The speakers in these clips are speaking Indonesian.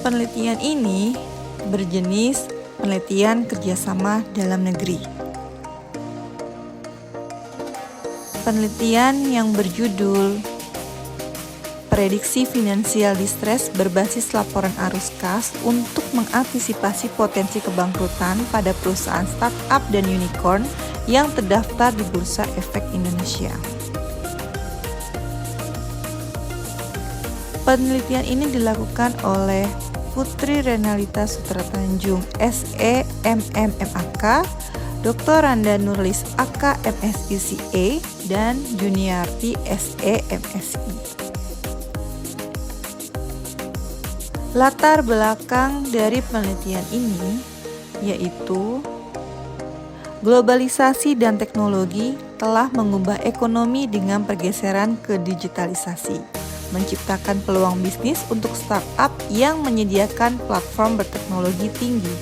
Penelitian ini berjenis penelitian kerjasama dalam negeri. Penelitian yang berjudul Prediksi Finansial Distress berbasis laporan arus kas untuk mengantisipasi potensi kebangkrutan pada perusahaan startup dan unicorn yang terdaftar di Bursa Efek Indonesia. Penelitian ini dilakukan oleh Putri Renalita Sutratanjung, SE MMMAK, Dr. Randa Nurlis AK MSI CA, dan Juniarti SE MSI. Latar belakang dari penelitian ini yaitu globalisasi dan teknologi telah mengubah ekonomi dengan pergeseran ke digitalisasi, menciptakan peluang bisnis untuk startup yang menyediakan platform berteknologi tinggi.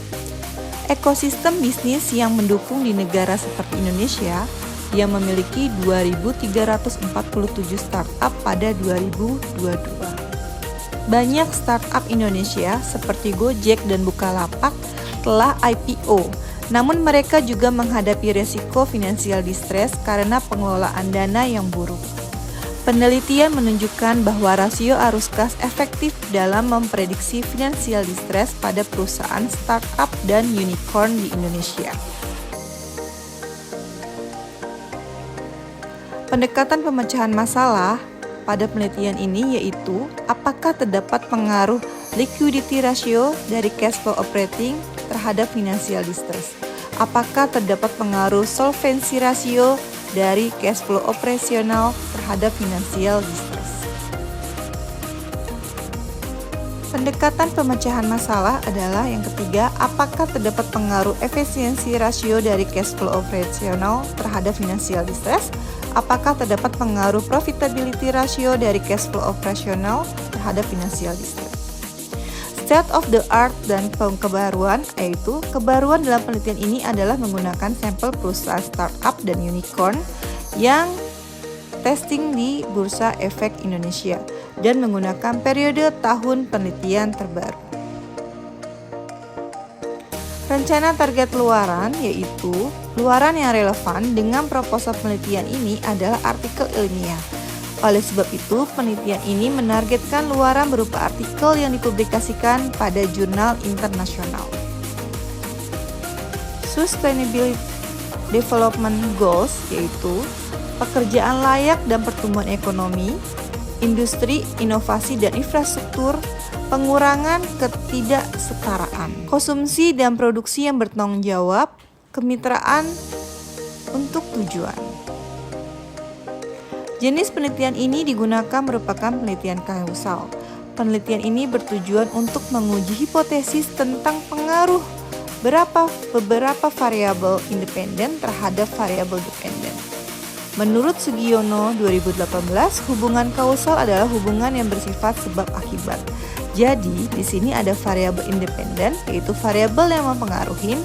Ekosistem bisnis yang mendukung di negara seperti Indonesia yang memiliki 2.347 startup pada 2022. Banyak startup Indonesia seperti Gojek dan Bukalapak telah IPO, namun mereka juga menghadapi resiko finansial distress karena pengelolaan dana yang buruk. Penelitian menunjukkan bahwa rasio arus kas efektif dalam memprediksi finansial distress pada perusahaan startup dan unicorn di Indonesia. Pendekatan pemecahan masalah pada penelitian ini yaitu apakah terdapat pengaruh liquidity ratio dari cash flow operating terhadap financial distress. Apakah terdapat pengaruh solvency ratio dari cash flow operasional terhadap financial distress. Pendekatan pemecahan masalah adalah yang ketiga, apakah terdapat pengaruh efisiensi rasio dari cash flow operasional terhadap financial distress. Apakah terdapat pengaruh profitability ratio dari cash flow operasional terhadap financial distress. State of the art dan kebaruan, yaitu kebaruan dalam penelitian ini adalah menggunakan sampel perusahaan startup dan unicorn yang testing di Bursa Efek Indonesia dan menggunakan periode tahun penelitian terbaru. Rencana target luaran yaitu luaran yang relevan dengan proposal penelitian ini adalah artikel ilmiah. Oleh sebab itu, penelitian ini menargetkan luaran berupa artikel yang dipublikasikan pada jurnal internasional. Sustainable Development Goals yaitu pekerjaan layak dan pertumbuhan ekonomi, industri, inovasi dan infrastruktur, pengurangan ketidaksetaraan, konsumsi dan produksi yang bertanggung jawab, kemitraan untuk tujuan. Jenis penelitian ini digunakan merupakan penelitian kausal. Penelitian ini bertujuan untuk menguji hipotesis tentang pengaruh beberapa variabel independen terhadap variabel dependen. Menurut Sugiono 2018, hubungan kausal adalah hubungan yang bersifat sebab akibat. Jadi, di sini ada variabel independen, yaitu variabel yang mempengaruhi,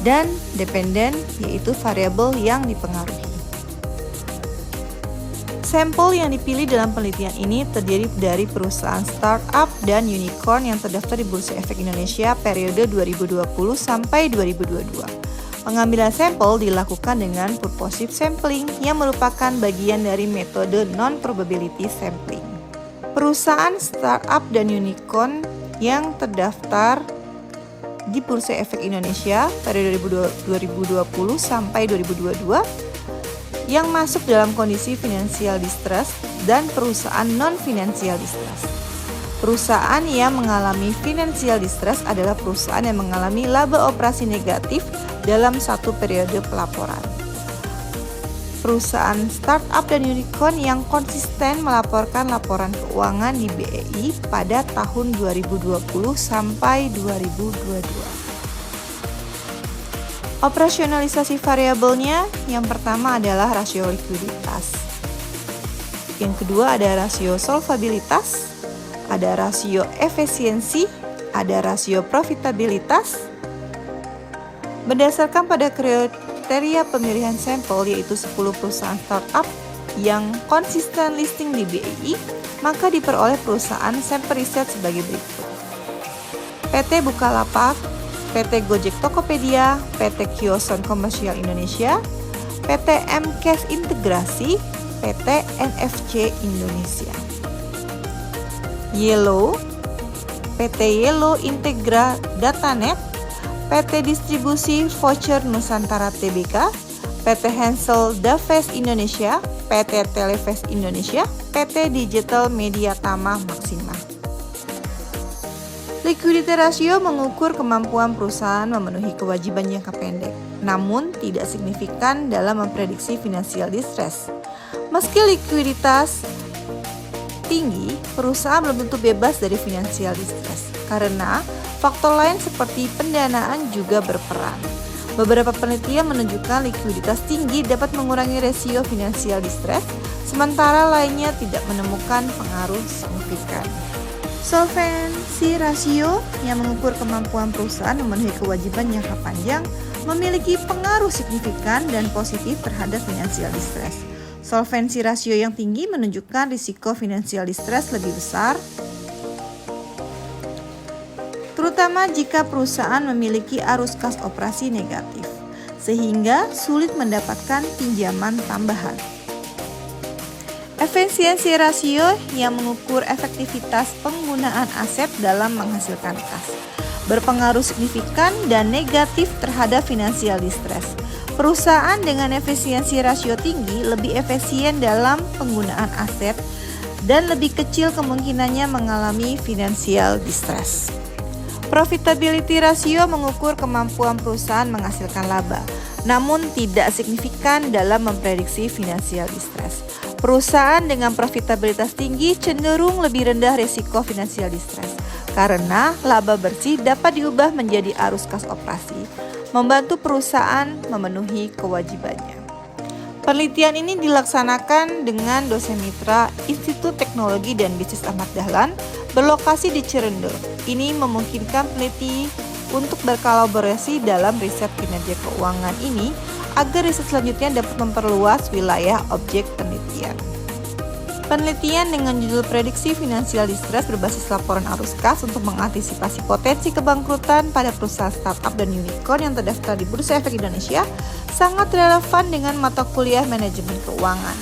dan dependen, yaitu variabel yang dipengaruhi. Sampel yang dipilih dalam penelitian ini terdiri dari perusahaan startup dan unicorn yang terdaftar di Bursa Efek Indonesia periode 2020 sampai 2022. Pengambilan sampel dilakukan dengan purposive sampling yang merupakan bagian dari metode non-probability sampling. Perusahaan startup dan unicorn yang terdaftar di Bursa Efek Indonesia periode 2020 sampai 2022 yang masuk dalam kondisi financial distress dan perusahaan non-financial distress. Perusahaan yang mengalami financial distress adalah perusahaan yang mengalami laba operasi negatif dalam satu periode pelaporan. Perusahaan startup dan unicorn yang konsisten melaporkan laporan keuangan di BEI pada tahun 2020 sampai 2022. Operasionalisasi variabelnya yang pertama adalah rasio likuiditas. Yang kedua ada rasio solvabilitas, ada rasio efisiensi, ada rasio profitabilitas. Berdasarkan pada kriteria pemilihan sampel yaitu 10 perusahaan startup yang konsisten listing di BEI, maka diperoleh perusahaan sampel riset sebagai berikut. PT Bukalapak, PT Gojek Tokopedia, PT Kioson Komersial Indonesia, PT M-Cash Integrasi, PT NFC Indonesia. Yellow, PT Yellow Integra Datanet, PT Distribusi Voucher Nusantara Tbk, PT Hansel Daves Indonesia, PT Televest Indonesia, PT Digital Media Tama Maxima. Liquidity ratio mengukur kemampuan perusahaan memenuhi kewajiban jangka pendek, namun tidak signifikan dalam memprediksi financial distress. Meski likuiditas tinggi, perusahaan belum tentu bebas dari financial distress, karena faktor lain seperti pendanaan juga berperan. Beberapa penelitian menunjukkan likuiditas tinggi dapat mengurangi resiko financial distress, sementara lainnya tidak menemukan pengaruh signifikan. Solvency ratio yang mengukur kemampuan perusahaan memenuhi kewajiban jangka panjang memiliki pengaruh signifikan dan positif terhadap financial distress. Solvency ratio yang tinggi menunjukkan risiko financial distress lebih besar, terutama jika perusahaan memiliki arus kas operasi negatif, sehingga sulit mendapatkan pinjaman tambahan. Efisiensi rasio yang mengukur efektivitas penggunaan aset dalam menghasilkan kas, berpengaruh signifikan dan negatif terhadap financial distress. Perusahaan dengan efisiensi rasio tinggi lebih efisien dalam penggunaan aset dan lebih kecil kemungkinannya mengalami financial distress. Profitability ratio mengukur kemampuan perusahaan menghasilkan laba, namun tidak signifikan dalam memprediksi financial distress. Perusahaan dengan profitabilitas tinggi cenderung lebih rendah risiko financial distress, karena laba bersih dapat diubah menjadi arus kas operasi, membantu perusahaan memenuhi kewajibannya. Penelitian ini dilaksanakan dengan dosen mitra Institut Teknologi dan Bisnis Ahmad Dahlan berlokasi di Cirende. Ini memungkinkan peneliti untuk berkolaborasi dalam riset kinerja keuangan ini agar riset selanjutnya dapat memperluas wilayah objek penelitian. Penelitian dengan judul Prediksi Financial Distress berbasis laporan arus kas untuk mengantisipasi potensi kebangkrutan pada perusahaan startup dan unicorn yang terdaftar di Bursa Efek Indonesia sangat relevan dengan mata kuliah manajemen keuangan.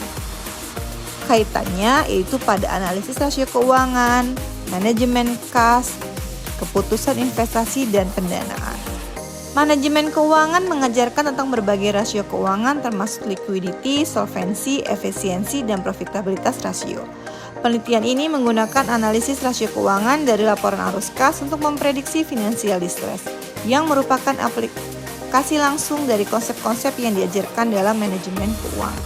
Kaitannya yaitu pada analisis rasio keuangan, manajemen kas, keputusan investasi, dan pendanaan. Manajemen keuangan mengajarkan tentang berbagai rasio keuangan termasuk liquidity, solvency, efisiensi, dan profitabilitas rasio. Penelitian ini menggunakan analisis rasio keuangan dari laporan arus kas untuk memprediksi financial distress, yang merupakan aplikasi langsung dari konsep-konsep yang diajarkan dalam manajemen keuangan.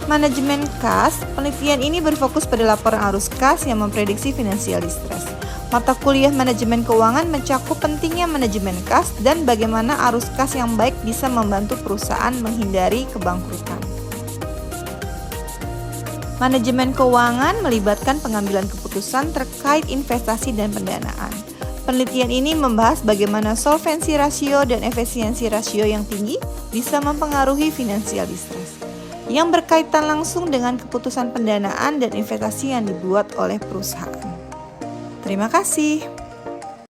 Manajemen kas, penelitian ini berfokus pada laporan arus kas yang memprediksi financial distress. Mata kuliah manajemen keuangan mencakup pentingnya manajemen kas dan bagaimana arus kas yang baik bisa membantu perusahaan menghindari kebangkrutan. Manajemen keuangan melibatkan pengambilan keputusan terkait investasi dan pendanaan. Penelitian ini membahas bagaimana solvency rasio dan efisiensi rasio yang tinggi bisa mempengaruhi financial distress, yang berkaitan langsung dengan keputusan pendanaan dan investasi yang dibuat oleh perusahaan. Terima kasih.